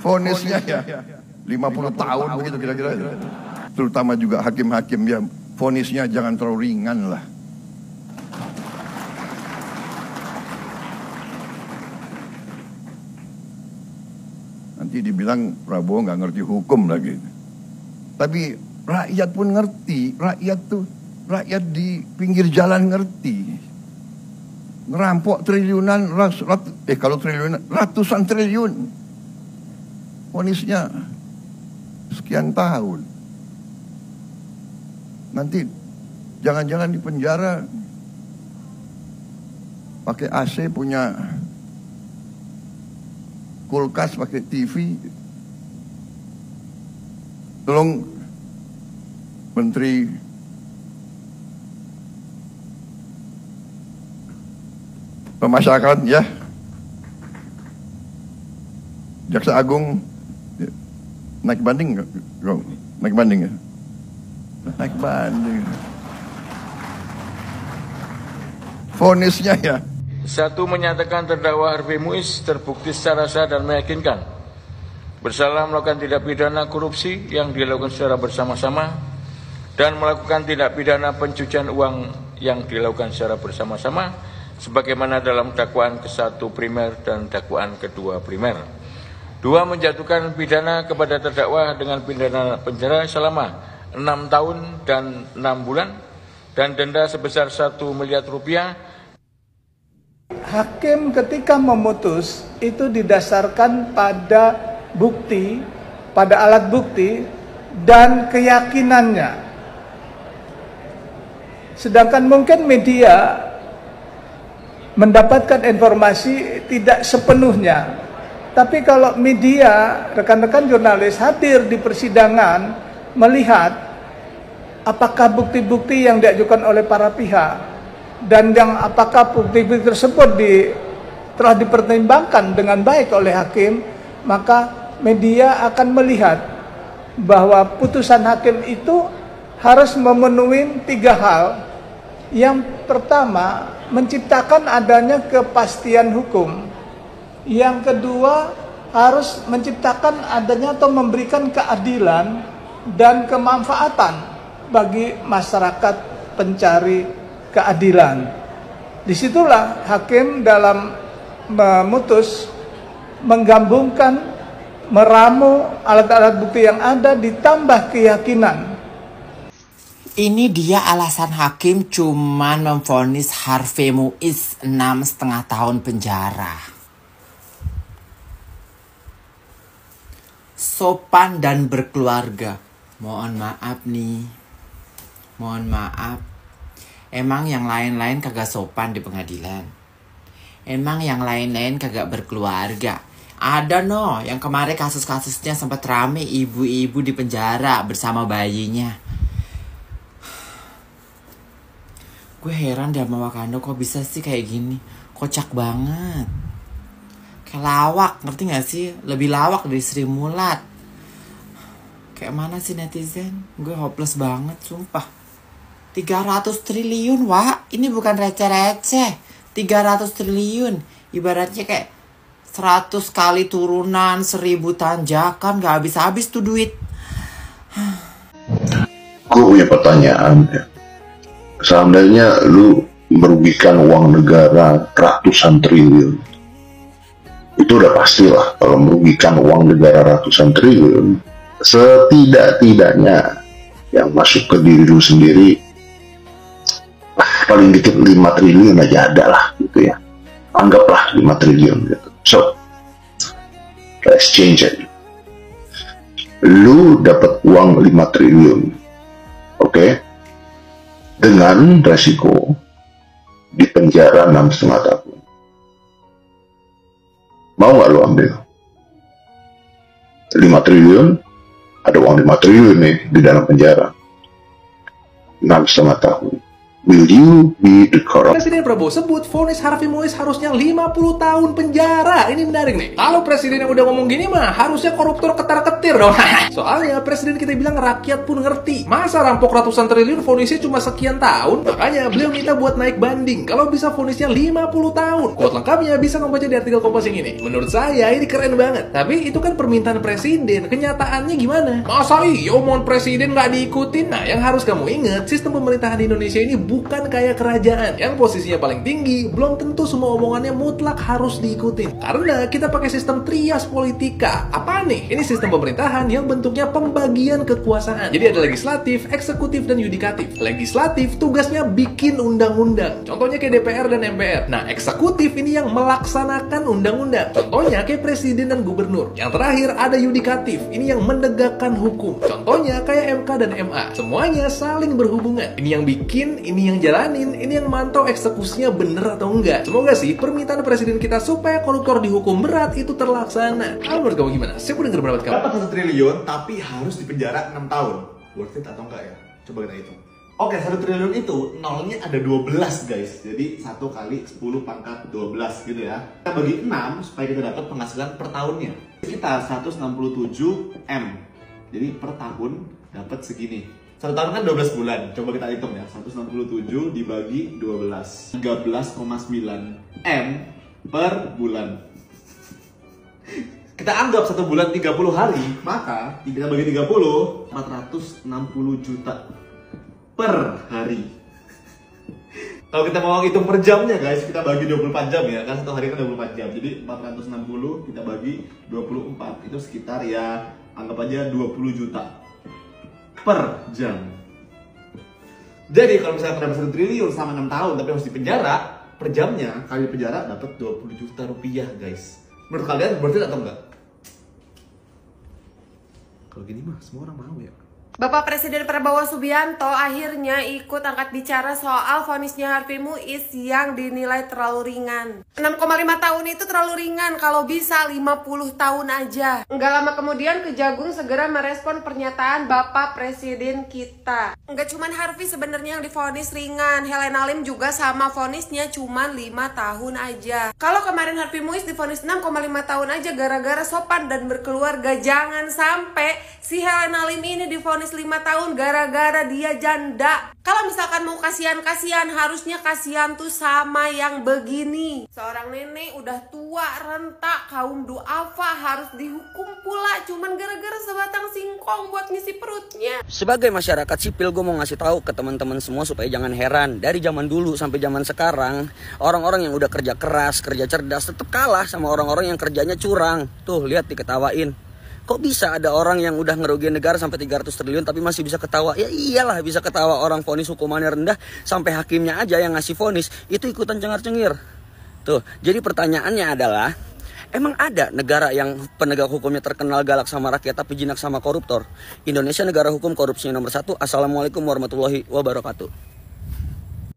Vonisnya ya 50 tahun begitu kira-kira. Terutama juga hakim-hakim ya, vonisnya jangan terlalu ringan lah. Nanti dibilang Prabowo nggak ngerti hukum lagi. Tapi rakyat pun ngerti, rakyat di pinggir jalan ngerti. Ngerampok triliunan, kalau triliunan, ratusan triliun. Vonisnya sekian tahun. Nanti jangan-jangan di penjara pakai AC, punya kulkas, pakai TV. Tolong Menteri Pemasyarakatan ya, Jaksa Agung naik banding nggak? Naik banding ya? Naik banding. Vonisnya ya. Satu, menyatakan terdakwa Harvey Muiz terbukti secara sah dan meyakinkan bersalah melakukan tindak pidana korupsi yang dilakukan secara bersama-sama dan melakukan tindak pidana pencucian uang yang dilakukan secara bersama-sama sebagaimana dalam dakwaan ke-1 primer dan dakwaan kedua primer. 2, menjatuhkan pidana kepada terdakwa dengan pidana penjara selama 6 tahun dan 6 bulan dan denda sebesar 1 miliar rupiah. Hakim ketika memutus itu didasarkan pada bukti, pada alat bukti dan keyakinannya. Sedangkan mungkin media mendapatkan informasi tidak sepenuhnya. Tapi kalau media, rekan-rekan jurnalis hadir di persidangan melihat apakah bukti-bukti yang diajukan oleh para pihak dan yang apakah bukti-bukti tersebut telah dipertimbangkan dengan baik oleh hakim, maka media akan melihat bahwa putusan hakim itu harus memenuhi 3 hal. Yang pertama, menciptakan adanya kepastian hukum. Yang kedua, harus menciptakan adanya atau memberikan keadilan dan kemanfaatan bagi masyarakat pencari keadilan. Disitulah hakim dalam memutus menggabungkan, meramu alat-alat bukti yang ada ditambah keyakinan. Ini dia alasan hakim cuma memvonis Harvey Muiz 6,5 tahun penjara. Sopan dan berkeluarga. Mohon maaf nih. Mohon maaf. Emang yang lain-lain kagak sopan di pengadilan. Emang yang lain-lain kagak berkeluarga. Ada no, yang kemarin kasus-kasusnya sempat rame, ibu-ibu di penjara bersama bayinya. Gue heran deh sama Wakanda, kok bisa sih kayak gini. Kocak banget. Kayak lawak, ngerti gak sih? Lebih lawak dari Sri Mulat. Kayak mana sih netizen? Gue hopeless banget, sumpah. 300 triliun, Wak. Ini bukan receh-receh. 300 triliun. Ibaratnya kayak 100 kali turunan, 1000 tanjakan. Gak habis-habis tuh duit. Gue punya pertanyaan ya. Seandainya lu merugikan uang negara ratusan triliun, itu udah pastilah kalau merugikan uang negara ratusan triliun, setidak-tidaknya yang masuk ke diri lu sendiri paling dikit 5 triliun aja ada lah gitu ya, anggaplah 5 triliun gitu. So let's change it. Lu dapat uang 5 triliun, oke? Dengan resiko di penjara 6,5 tahun. Mau nggak lo ambil? 5 triliun, ada uang 5 triliun nih di dalam penjara. 6,5 tahun. will you be the corrupt? Presiden Prabowo sebut vonis Harvey Muiz harusnya 50 tahun penjara. Ini menarik nih. Kalau presiden yang udah ngomong gini mah harusnya koruptor ketar-ketir dong. Soalnya presiden kita bilang rakyat pun ngerti. Masa rampok ratusan triliun vonisnya cuma sekian tahun? Makanya beliau minta buat naik banding. Kalau bisa vonisnya 50 tahun. Quote lengkapnya bisa membaca di artikel Kompas yang ini. Menurut saya ini keren banget. Tapi itu kan permintaan presiden. Kenyataannya gimana? Masa iya omongan presiden nggak diikutin? Nah, yang harus kamu ingat, sistem pemerintahan di Indonesia ini bukan kayak kerajaan yang posisinya paling tinggi. Belum tentu semua omongannya mutlak harus diikutin. Karena kita pakai sistem trias politika. Apa nih? Ini sistem pemerintahan yang bentuknya pembagian kekuasaan. Jadi ada legislatif, eksekutif, dan yudikatif. Legislatif tugasnya bikin undang-undang. Contohnya kayak DPR dan MPR. Nah, eksekutif ini yang melaksanakan undang-undang. Contohnya kayak presiden dan gubernur. Yang terakhir ada yudikatif. Ini yang menegakkan hukum. Contohnya kayak MK dan MA. Semuanya saling berhubungan. Ini yang bikin, ini yang jalanin, ini yang mantau eksekusinya bener atau enggak. Semoga sih permintaan presiden kita supaya koruptor dihukum berat itu terlaksana. Kalau menurut kamu gimana? Saya mau denger pendapat kamu. Dapat 1 triliun tapi harus dipenjara 6 tahun. Worth it atau enggak ya? Coba kita hitung. Oke, 1 triliun itu nolnya ada 12 guys. Jadi 1 kali 10 pangkat 12 gitu ya. Kita bagi 6 supaya kita dapat penghasilan per tahunnya. Sekitar 167 M. Jadi per tahun dapat segini. 1 tahun kan 12 bulan. Coba kita hitung ya. 167 dibagi 12. 13,9 M per bulan. Kita anggap 1 bulan 30 hari, maka kita bagi 30, 460 juta per hari. Kalau kita mau hitung per jamnya guys, kita bagi 24 jam ya. Kan 1 hari kan 24 jam. Jadi 460 kita bagi 24. Itu sekitar ya, anggap aja 20 juta per jam. Jadi kalau misalnya dapat 1 triliun selama 6 tahun tapi harus dipenjara, per jamnya kali penjara dapat 20 juta rupiah guys. Menurut kalian worth it atau enggak? Kalau gini mah semua orang mau ya. Bapak Presiden Prabowo Subianto akhirnya ikut angkat bicara soal vonisnya Harvey Muiz yang dinilai terlalu ringan. 6,5 tahun itu terlalu ringan, kalau bisa 50 tahun aja. Nggak lama kemudian Kejagung segera merespon pernyataan Bapak Presiden kita. Nggak cuman Harvey sebenarnya yang divonis ringan, Helena Lim juga sama vonisnya cuman 5 tahun aja. Kalau kemarin Harvey Muiz divonis 6,5 tahun aja gara-gara sopan dan berkeluarga, jangan sampai si Helena Lim ini divonis 5 tahun gara-gara dia janda. Kalau misalkan mau kasihan-kasihan, harusnya kasihan tuh sama yang begini. Seorang nenek udah tua, renta, kaum duafa harus dihukum pula cuman gara-gara sebatang singkong buat ngisi perutnya. Sebagai masyarakat sipil, gue mau ngasih tahu ke teman-teman semua supaya jangan heran. Dari zaman dulu sampai zaman sekarang, orang-orang yang udah kerja keras, kerja cerdas tetap kalah sama orang-orang yang kerjanya curang. Tuh, lihat diketawain. Kok bisa ada orang yang udah ngerugiin negara sampai 300 triliun tapi masih bisa ketawa? Ya iyalah bisa ketawa, orang vonis hukumannya rendah sampai hakimnya aja yang ngasih vonis itu ikutan cengar-cengir. Tuh, jadi pertanyaannya adalah, emang ada negara yang penegak hukumnya terkenal galak sama rakyat tapi jinak sama koruptor? Indonesia negara hukum, korupsi nomor 1. Assalamualaikum warahmatullahi wabarakatuh.